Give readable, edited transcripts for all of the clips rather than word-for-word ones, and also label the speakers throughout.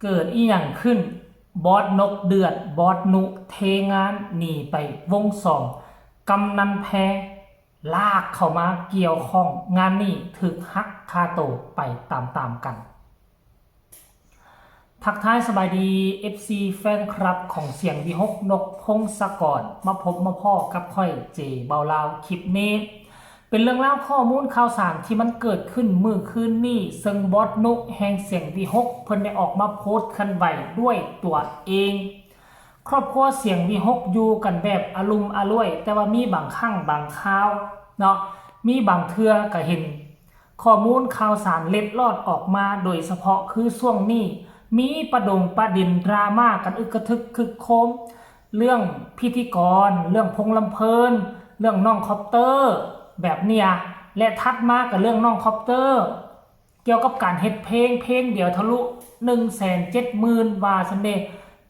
Speaker 1: เกิดอีหยังขึ้นบอสนกเดือดบอสนุเทงานหนีไปวงสองกำนันแพลากเข้ามาเกี่ยวข้องงานนี้ถึกฮักคาโตไปตามกันทักทายสบายดี FC แฟนคลับของเสียงวิหกนกพงศกรมาพบมาพ่อกับค่อยเจเบาลาวคลิปนี้เป็นเรื่องเล่าข้อมูลข่าวสารที่มันเกิดขึ้นมื้อคืนนี้ซึ่งบอสนุแห่งเสียงวิหกเพิ่นได้ออกมาโพสต์คันไว้ด้วยตัวเองครอบครัวเสียงวิหกอยู่กันแบบอลุ่มอล่วยแต่ว่ามีบางครั้งบางคราวเนาะมีบางเทื่อก็เห็นข้อมูลข่าวสารเล็ดลอดออกมาโดยเฉพาะคือช่วงนี้มีประเด็นดราม่ากันอึกกระทึกคึกโคมเรื่องพิธีกรเรื่องพงลำเพลินเรื่องน้องคอปเตอร์แบบเนี้ยและทัดมากับเรื่องน้องคอปเตอร์เกี่ยวกับการเฮ็ดเพลงเดียวทะลุ 170,000 ว่าซั่นเด้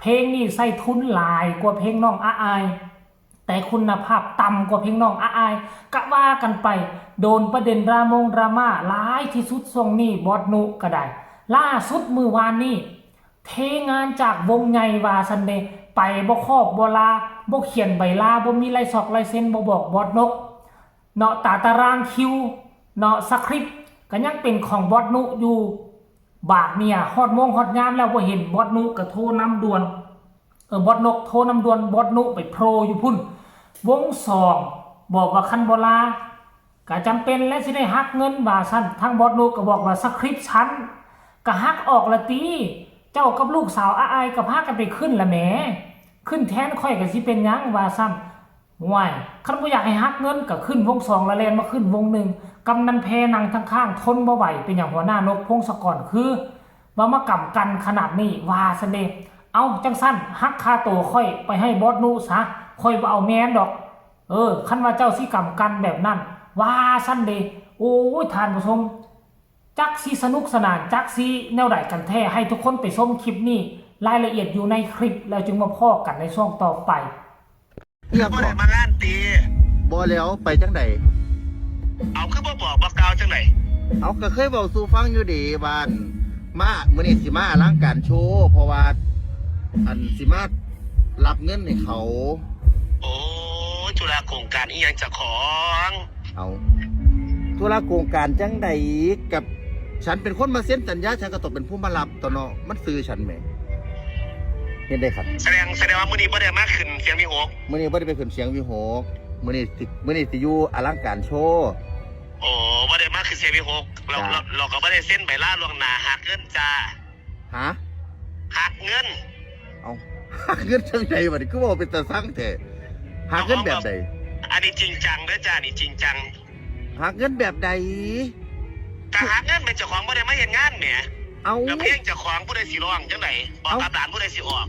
Speaker 1: เพลงนี่ใส่ทุนหลายกว่าเพลงน้องอาอายแต่คุณภาพต่ำกว่าเพลงน้องอาอายกะว่ากันไปโดนประเด็นดราม่าหลายที่สุดทรงนี้บอสนุก็ได้ล่าสุดมือวานนี้เทงานจากวงใหญ่ว่าซันเดย์ไปบ่ครอบบ่ลาบ่เขียนใบลาบ่มีลายศอกลายเซ็นบ่บอกบอสนกเนาะตารางคิวเนาะสคริปต์ก็ยังเป็นของบอสนุอยู่บาดเนี่ยฮอดโมงฮอดยามแล้วบ่เห็นบอสนุก็โทรนำด่วนบอสนกโทรนำด่วนบอสนุไปโพรอยู่พุ่นวงสองบอกว่าคันบ่ลาก็จำเป็นและสิได้หักเงินว่าซั่นทางบอสนุก็บอกว่าสคริปต์ฉันก็ฮักออกละตีเจ้ากับลูกสาวอาอายกับพากันไปขึ้นละแหมขึ้นแทนค่อยก็สิเป็นหยังว่าซ้ำห่วยคันบ่อยากให้ฮักเงินก็ขึ้นวงสองละแลนมาขึ้นวงหนึ่งกำนันแพนั่งทั้งข้างทนบ่ไหวเป็นอย่างหัวหน้านกพงศกรคือว่ามากำกันขนาดนี้ว่าซะเด้เอาจังสั้นฮักคาโตค่อยไปให้บอสนูซะค่อยบ่เอาแม่นดอกคันว่าเจ้าสิกำกันแบบนั้นว่าซั่นเด้โอ้ยท่านผู้ชมจักซีสนุกสนานจักซีแนวใดกันแท้ให้ทุกคนไปชมคลิปนี้รายละเอียดอยู่ในคลิปแล้วจึงมาพอกันในช่วงต่อไป
Speaker 2: เรื่องบ่ได้มางานตี
Speaker 3: บ่แล้วไปจังได
Speaker 2: เอาคือบ่บอกบ่กล่าวจังได
Speaker 3: เอาก็เคยบอกสู่ฟังอยู่ดีว่ามามื้อนี้สิมาอลังการโชว์เพราะว่าสิมารับเงินให้เขา
Speaker 2: โอ้ธุระโครงการอีหยังเจ้าของ
Speaker 3: เอาธุระโครงการจังไดกับฉันเป็นคนมาเซ็นสัญญาฉันก็ต้องเป็นผู้มารับต่อเนาะมันซื้อฉันแหมเห็นได้ครับ
Speaker 2: แสดงว่ามื้อนี้บ่ได้มาขึ้นเสียงวิหก
Speaker 3: มื้อนี้บ่ได้ไปขึ้นเสียงวิหกมื้อนี้สิอยู่อลังการโชว์
Speaker 2: โอ้บ่ได้มาขึ้นเสียงวิหกเราก็บ่ได้เซ็นใบลาล่วงหน้าหักเงินจ้าหักเงิน
Speaker 3: เอาหักเงินจังไดบัดนี้คือว่าเป็นตาสั่งแท้หักเงินแบบใด
Speaker 2: อันนี้จริงจังเด้อจ้านี่จริงจัง
Speaker 3: หักเงินแบบใด
Speaker 2: ถ้าหักเงินเป็นเจ้าของบ่ได้มาเฮ็ดงานแหม
Speaker 3: เอา
Speaker 2: แล้วเพลงเจ้าของผู้ใดสิร้องจังไดบอกกับหลานผู้ใดสิออก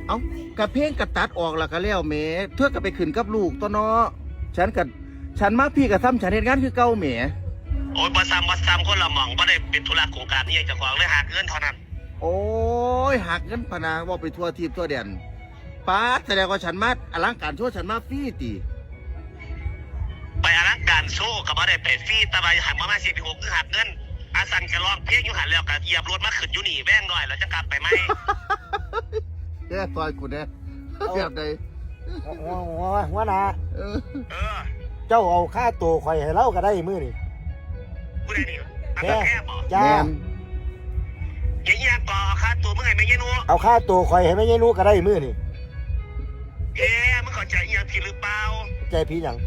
Speaker 3: เอากระเพลงกระตัดออกแล้วก็แล้วแหมเธอก็ไปขึ้นกับลูกตัวเนาะฉันมาพี่กับซ้ำฉันเฮ็ดงานคือเก่าแหม
Speaker 2: โอ้ยบ่ซ้ำคนละหม่องบ่ได้เป็นธุระโครงการนี้เจ้าของเลยหักเงินเท่านั้น
Speaker 3: โอ้ยหักเงินพะนะว่าไปทั่วทิพย์ทั่วแดนป้าแสดงว่าฉันมาอลังการโชว์ฉันมาฟรีติ
Speaker 2: ไปอลังการโชว์ก็บ่ได้ไปฟรีแต่ว่าหักมาเสียพี่6คือหักเงินอาสั่นก็ร้องเพลงอยู่หันแล้วก็เหยียบรถมาขึ้นอยู่นี่แว่งหน่อยแล้วจะกลับไปไหม
Speaker 3: แย่ซอยกูแน่แบบใด
Speaker 4: หัวหน้าเจ้าเอาค่าตัวข่อยให้เราก็ได้มื้อนี่
Speaker 2: ผู้ใดนี่แค่บ่
Speaker 4: จ้า
Speaker 2: อย่างนี้ก่อค่าตัวมึงให้แม่ยายนู
Speaker 4: เอาค่าตัวข่อยให้แม่ยายนูก็ได้มื้อนี่
Speaker 2: มึงเข้าใจอีหยังผิดหรือเปล่า
Speaker 4: ใจผิดหยัง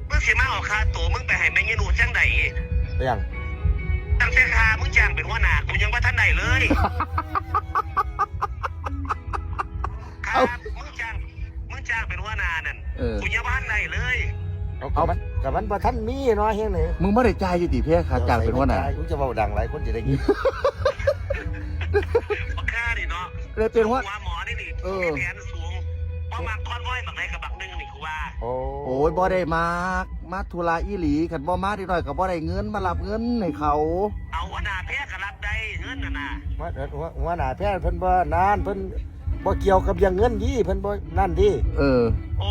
Speaker 2: มึงสิมาเอาค่าตัวมึงไปให้แม่ยายนูจังได๋
Speaker 4: ยัง
Speaker 2: ตั้งแต่ค่ามึงจ้างเป็นหัวหน้ากูยังบ่ทันได้เลยมึงจ้างเป็นหัวหน้านั่นกูยังบ่ทันได้เลย
Speaker 4: เอามันบ่ทันมีเนาะเฮ็ดนี่
Speaker 3: มึงบ่ได้จ่ายอยู่ติเพ่ค่าจ้างเป็นหัวหน้า
Speaker 4: กูจะเว้าดังหลายคนจะได้ยิน
Speaker 2: บ่ค่านี่เนาะ
Speaker 3: เลยเป็นว่า
Speaker 2: หมอนี่แขนสูงบ่มักคอนว้อยบักไหนกับบักนึงนี่กูว่า
Speaker 3: โอ้ยบ่ได้มาธุระอีหลีคันบ่มานิดหน่อยก็บ่ได้เงินมารับเงินให้เขา
Speaker 2: เอาหัวหน้าแพทย์ก็รับได้เงินน่ะ
Speaker 4: หัวหน้าแพทย์เพิ่นบ่นานเพิ่นบ่เกี่ยวกับเรื่องเงินดีเพิ่นบ่นั่นดิ
Speaker 2: โอ้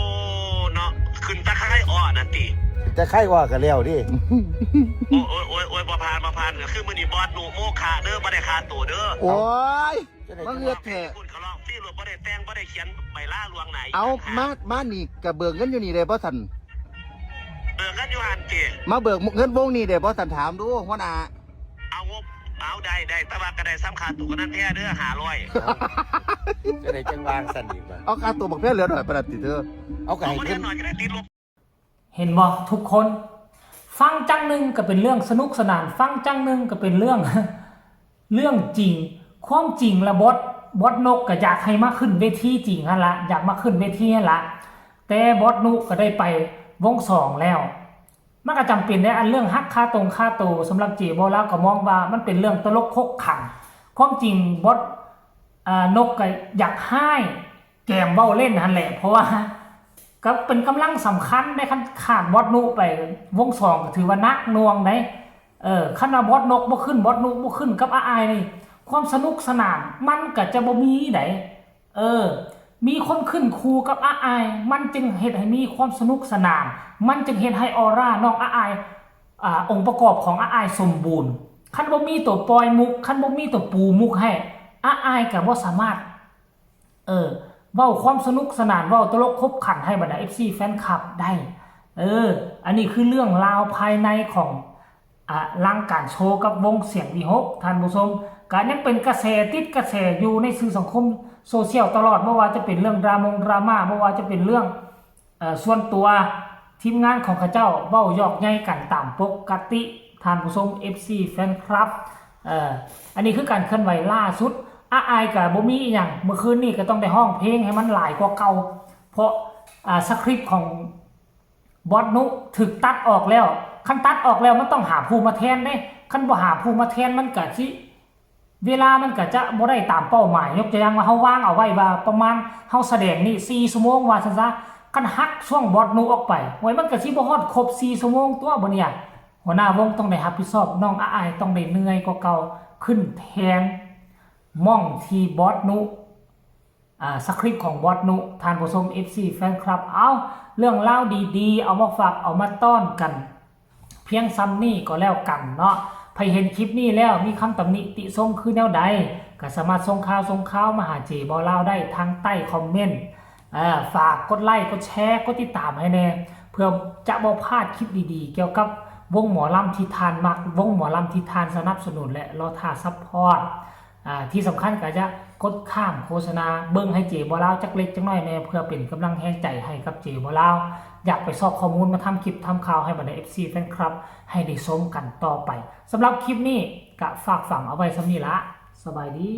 Speaker 2: เนาะขึ้นตะไคร้อ่อนนั่นติ
Speaker 4: ต แต่ใครว่ากันแล้วดิ
Speaker 2: โอ้ยบ่ผ่านก็คือมื้อนี้บอสหนูโมคาเด้อบ่ได้คาตัวเด้อ
Speaker 3: โอ้ยมาเงือกแท้
Speaker 2: คุณเขาลองฟรีรถบ่ได้แต่งบ่ได้เขียนใบล่าลวงไหน
Speaker 3: เอามานี่กับเบิกเงินอยู่นี่ได้บ่สัน
Speaker 2: เบิกกันอยู่หันติ
Speaker 3: มาเบิกเงินวงนี่ได้บ่สันถามดูหัวหน้า
Speaker 2: เอางบเอาได้แต่ว่าก็ได้ซ้ำค่าตัวก็นั่นแท้เด้อ500
Speaker 4: จะได้จังวางสั่นอีกบ่
Speaker 3: เอาค่าตัวบักเพี้ยเหลือหน่อยประดับติเธอ
Speaker 4: เอาไก่
Speaker 2: เอาบ่ได้
Speaker 4: ขึ้น
Speaker 2: หน่อยก็ได้ติดลบ
Speaker 1: เห็นบ่ทุกคนฟังจังหนึ่งก็เป็นเรื่องสนุกสนานฟังจังหนึ่งก็เป็นเรื่อง เรื่องจริงความจริงละบดนกก็อยากให้มาขึ้นเวทีจริงฮะละอยากมาขึ้นเวทีฮะละแต่บดนุก็ได้ไปวงสองแล้วมันก็จำเป็นในอันเรื่องฮักค่าโตสำหรับเจบอแล้วก็มองว่ามันเป็นเรื่องตลกคกขันความจริงบดนกก็อยากให้แกมเว้าเล่นนั่นแหละเพราะว่าก็เป็นกำลังสำคัญในขั้นขาดบอสนุไปวงสองก็ถือว่านักนวงได้ขั้นว่าบอสนกบ่ขึ้นบอสนุบ่ขึ้นกับอายนี่ความสนุกสนานมันก็จะบ่มีไหนมีคนขึ้นคูกับอายมันจึงเฮ็ดให้มีความสนุกสนานมันจึงเฮ็ดให้ออร่าน้องอายองค์ประกอบของอายสมบูรณ์คันบ่มีตัวปล่อยมุกคันบ่มีตัวปูมุกให้อายก็บ่สามารถเว้าความสนุกสนานเว้าตลกคบขันให้บรรดา FC แฟนคลับได้อันนี้คือเรื่องราวภายในของร่างการโชว์กับวงเสียงวีฮกท่านผู้ชมการยังเป็นกระแสติดกระแสอยู่ในสื่อสังคมโซเชียลตลอดไม่ว่าจะเป็นเรื่องดราม่าไม่ว่าจะเป็นเรื่องส่วนตัวทีมงานของข้าเจ้าเว้ายอกใหญ่กันตามปกติท่านผู้ชม FC แฟนคลับอันนี้คือการเคลื่อนไหวล่าสุดอายกับบ่มีอีหยังเมื่อคืนนี้ก็ต้องได้ห้องเพลงให้มันหลายกว่าเก่าเพราะสคริปต์ของบอสนุถึกตัดออกแล้วคันตัดออกแล้วมันต้องหาผู้มาแทนเด้คันบ่หาผู้มาแทนมันก็สิเวลามันก็จะบ่ได้ตามเป้าหมายยกตัวอย่างว่าเฮาวางเอาไว้ว่าประมาณเฮาแสดงนี่4ชั่วโมงว่าซั่นซะคันหักช่วงบอสนุออกไปไว้มันก็สิบ่ฮอดครบ4ชั่วโมงตัวบ่เนี่ยหัวหน้าวงต้องได้รับผิดชอบน้องอายต้องได้เหนื่อยกว่าเก่าขึ้นแทนม่องที่บอสนุสคริปต์ของบอสนุท่านผู้ชม FC แฟนคลับเอาเรื่องเล่าดีๆเอามาฝากเอามาต้อนกันเพียงซ้ำนี่ก็แล้วกันเนาะใครเห็นคลิปนี้แล้วมีคำตำหนิติชมคือแนวใดก็สามารถส่งข่าวมาหาเจบอเล่าได้ทางใต้คอมเมนต์ฝากกดไลค์กดแชร์กดติดตามให้แน่เพื่อจะบ่พลาดคลิปดีๆเกี่ยวกับวงหมอลำที่ทานมักวงหมอลำที่ทานสนับสนุนและรอท่าซัพพอร์ตที่สำคัญก็จะกดข้ามโฆษณาเบิ้งให้เจบอลาวจักเล็กจักน้อยแน่เพื่อเป็นกำลังแห่งใจให้กับเจบอลาวอยากไปสอบข้อมูลมาทำคลิปทำข่าวให้บรรดา FC แฟนคลับให้ได้ชมกันต่อไปสำหรับคลิปนี้ก็ฝากฝังเอาไว้สำนี้ละสบายดี